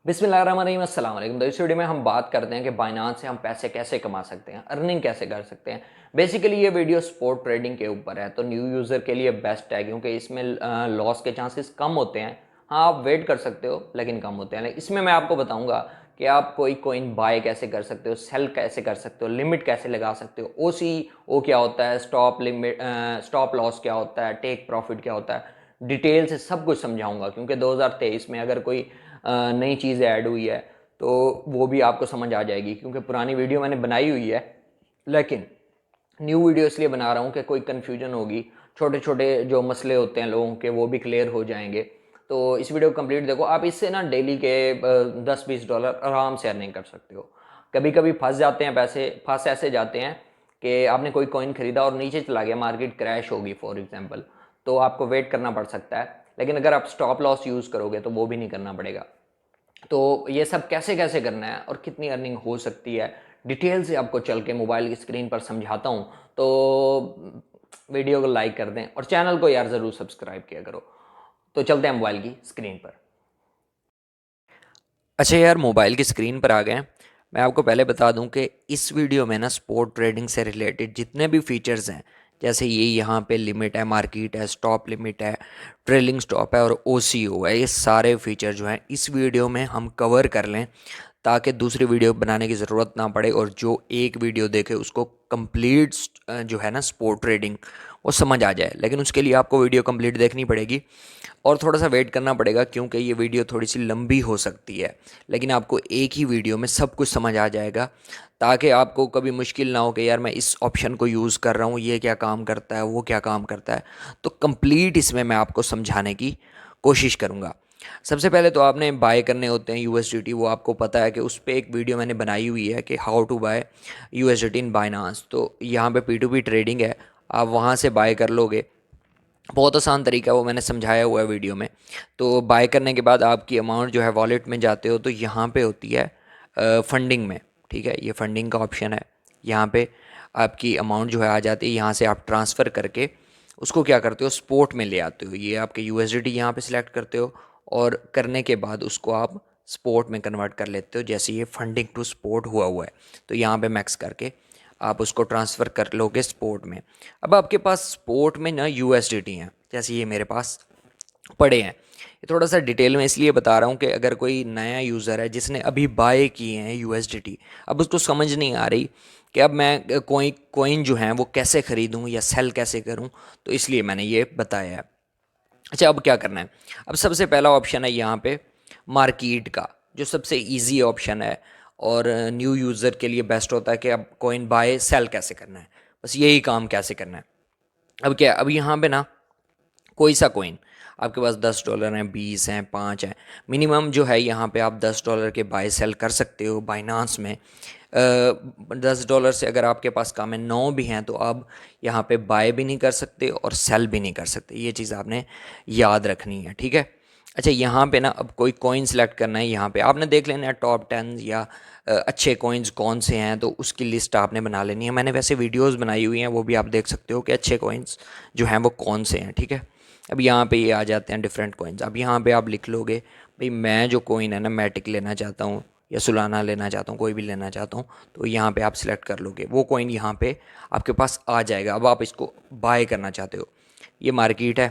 बिस्मिल्लाहिर्रहमानिर्रहीम अस्सलाम वालेकुम। तो इस वीडियो में हम बात करते हैं कि बाइनांस से हम पैसे कैसे कमा सकते हैं, अर्निंग कैसे कर सकते हैं। बेसिकली ये वीडियो स्पोर्ट ट्रेडिंग के ऊपर है, तो न्यू यूज़र के लिए बेस्ट है क्योंकि इसमें लॉस के चांसेस कम होते हैं। हाँ, आप वेट कर सकते हो लेकिन कम होते हैं। इसमें मैं आपको बताऊंगा कि आप कोई कॉइन बाय कैसे कर सकते हो, सेल कैसे कर सकते हो, लिमिट कैसे लगा सकते हो, ओ क्या होता है, स्टॉप लिमिट, स्टॉप लॉस क्या होता है, टेक प्रॉफिट क्या होता है। डिटेल से सब कुछ समझाऊंगा क्योंकि 2023 में अगर कोई नई चीज़ ऐड हुई है तो वो भी आपको समझ आ जाएगी, क्योंकि पुरानी वीडियो मैंने बनाई हुई है लेकिन न्यू वीडियो इसलिए बना रहा हूँ कि कोई कन्फ्यूजन होगी, छोटे छोटे जो मसले होते हैं लोगों के वो भी क्लियर हो जाएंगे। तो इस वीडियो को कंप्लीट देखो। आप इससे ना डेली के 10-20 डॉलर आराम से अर्निंग कर सकते हो। कभी कभी फंस जाते हैं पैसे, फंस ऐसे जाते हैं कि आपने कोई कॉइन खरीदा और नीचे चला गया, मार्केट क्रैश होगी फॉर एग्जांपल, तो आपको वेट करना पड़ सकता है। लेकिन अगर आप स्टॉप लॉस यूज़ करोगे तो वो भी नहीं करना पड़ेगा। तो ये सब कैसे कैसे करना है और कितनी अर्निंग हो सकती है, डिटेल से आपको चल के मोबाइल की स्क्रीन पर समझाता हूँ। तो वीडियो को लाइक कर दें और चैनल को यार ज़रूर सब्सक्राइब किया करो। तो चलते हैं मोबाइल की स्क्रीन पर। अच्छा यार, मोबाइल की स्क्रीन पर आ गए हैं। मैं आपको पहले बता दूं कि इस वीडियो में ना स्पोर्ट ट्रेडिंग से रिलेटेड जितने भी फीचर्स हैं, जैसे ये यहाँ पे लिमिट है, मार्केट है, स्टॉप लिमिट है, ट्रेलिंग स्टॉप है और ओसीओ है, ये सारे फीचर जो हैं इस वीडियो में हम कवर कर लें ताकि दूसरी वीडियो बनाने की ज़रूरत ना पड़े और जो एक वीडियो देखे उसको कंप्लीट जो है ना स्पोर्ट ट्रेडिंग वो समझ आ जाए। लेकिन उसके लिए आपको वीडियो कंप्लीट देखनी पड़ेगी और थोड़ा सा वेट करना पड़ेगा क्योंकि ये वीडियो थोड़ी सी लंबी हो सकती है, लेकिन आपको एक ही वीडियो में सब कुछ समझ आ जाएगा ताकि आपको कभी मुश्किल ना हो कि यार मैं इस ऑप्शन को यूज़ कर रहा हूँ, ये क्या काम करता है, वो क्या काम करता है। तो कंप्लीट इसमें मैं आपको समझाने की कोशिश करूँगा। सबसे पहले तो आपने बाय करने होते हैं यूएसडीटी, वो आपको पता है कि उस पर एक वीडियो मैंने बनाई हुई है कि how to buy USDT in Binance. तो यहाँ पे P2P ट्रेडिंग है, आप वहाँ से बाय कर लोगे। बहुत आसान तरीका है, वो मैंने समझाया हुआ है वीडियो में। तो बाय करने के बाद आपकी अमाउंट जो है वॉलेट में जाते हो तो यहाँ पे होती है फंडिंग में, ठीक है, ये फंडिंग का ऑप्शन है। यहाँ पे आपकी अमाउंट जो है आ जाती है, यहाँ से आप ट्रांसफ़र करके उसको क्या करते हो, स्पोर्ट में ले आते हो। ये आपके यूएसडीटी यहाँ पे सिलेक्ट करते हो और करने के बाद उसको आप स्पोर्ट में कन्वर्ट कर लेते हो। जैसे ये फंडिंग टू स्पोर्ट हुआ है तो यहाँ पे मैक्स करके आप उसको ट्रांसफ़र कर लोगे स्पोर्ट में। अब आपके पास स्पोर्ट में ना यूएसडीटी हैं, जैसे ये मेरे पास पड़े हैं। ये थोड़ा सा डिटेल में इसलिए बता रहा हूँ कि अगर कोई नया यूज़र है जिसने अभी बाय किए हैं यूएसडीटी, अब उसको समझ नहीं आ रही कि अब मैं कोई कॉइन जो हैं वो कैसे ख़रीदूँ या सेल कैसे करूँ, तो इसलिए मैंने ये बताया है। अच्छा, अब क्या करना है। अब सबसे पहला ऑप्शन है यहाँ पे मार्केट का, जो सबसे इजी ऑप्शन है और न्यू यूज़र के लिए बेस्ट होता है कि अब कॉइन बाय सेल कैसे करना है, बस यही काम कैसे करना है। अब क्या है, अब यहाँ पे ना कोई सा कॉइन आपके पास $10 हैं, 20 हैं, 5 हैं, मिनिमम जो है यहाँ पे आप $10 के बाय सेल कर सकते हो बाइनांस में। $10 से अगर आपके पास काम है 9 भी हैं तो आप यहाँ पे बाय भी नहीं कर सकते और सेल भी नहीं कर सकते। ये चीज़ आपने याद रखनी है, ठीक है। अच्छा, यहाँ पे ना अब कोई कॉइन सेलेक्ट करना है, यहाँ पे आपने देख लेना है टॉप 10 या अच्छे कॉइन्स कौन से हैं, तो उसकी लिस्ट आपने बना लेनी है। मैंने वैसे वीडियोस बनाई हुई हैं, वो भी आप देख सकते हो कि अच्छे कॉइन्स जो हैं वो कौन से हैं, ठीक है। अब यहाँ पे ये आ जाते हैं डिफरेंट कॉइन्स। अब यहाँ पे आप लिख लोगे भाई मैं जो कॉइन है ना मैटिक लेना चाहता हूँ या सुलाना लेना चाहता हूँ, कोई भी लेना चाहता हूँ, तो यहाँ पे आप सिलेक्ट कर लोगे, वो कॉइन यहाँ पे आपके पास आ जाएगा। अब आप इसको बाय करना चाहते हो, ये मार्केट है,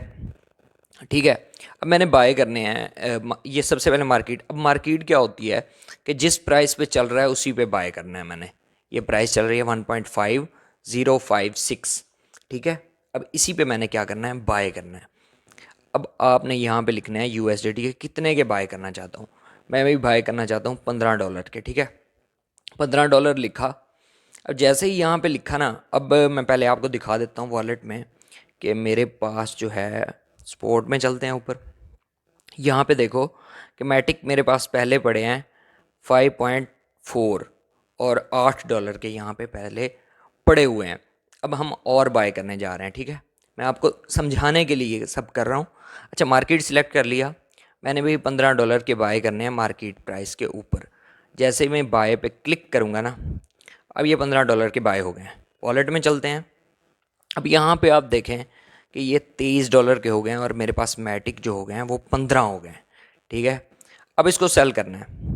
ठीक है। अब मैंने बाय करने हैं ये सबसे पहले मार्केट। अब मार्केट क्या होती है कि जिस प्राइस पे चल रहा है उसी पे बाय करना है मैंने। ये प्राइस चल रही है 1.5056, ठीक है। अब इसी पे मैंने क्या करना है, बाय करना है। अब आपने यहाँ पे लिखना है यूएसडीटी के कितने के बाय करना चाहता हूँ। मैं भी बाय करना चाहता हूँ $15 के, ठीक है। $15 लिखा। अब जैसे ही यहाँ पे लिखा ना, अब मैं पहले आपको दिखा देता हूँ वॉलेट में कि मेरे पास जो है, स्पोर्ट में चलते हैं ऊपर। यहाँ पे देखो कि मैटिक मेरे पास पहले पड़े हैं 5.4 और $8 के यहाँ पे पहले पड़े हुए हैं। अब हम और बाय करने जा रहे हैं, ठीक है। मैं आपको समझाने के लिए ये सब कर रहा हूँ। अच्छा, मार्केट सिलेक्ट कर लिया मैंने भी, $15 के बाय करने हैं मार्केट प्राइस के ऊपर। जैसे ही मैं बाय पे क्लिक करूँगा ना, अब ये $15 के बाय हो गए हैं। वॉलेट में चलते हैं। अब यहाँ पे आप देखें कि ये $23 के हो गए हैं और मेरे पास मैटिक जो हो गए हैं वो 15 हो गए हैं, ठीक है। अब इसको सेल करना है।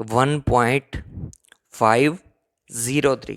1.503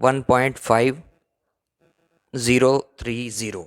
1.5030.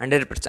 100%.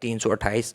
328.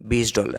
$20.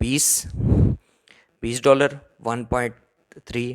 $20 1.3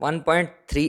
1.3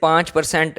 5%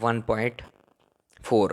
1.4.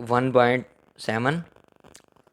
1.7،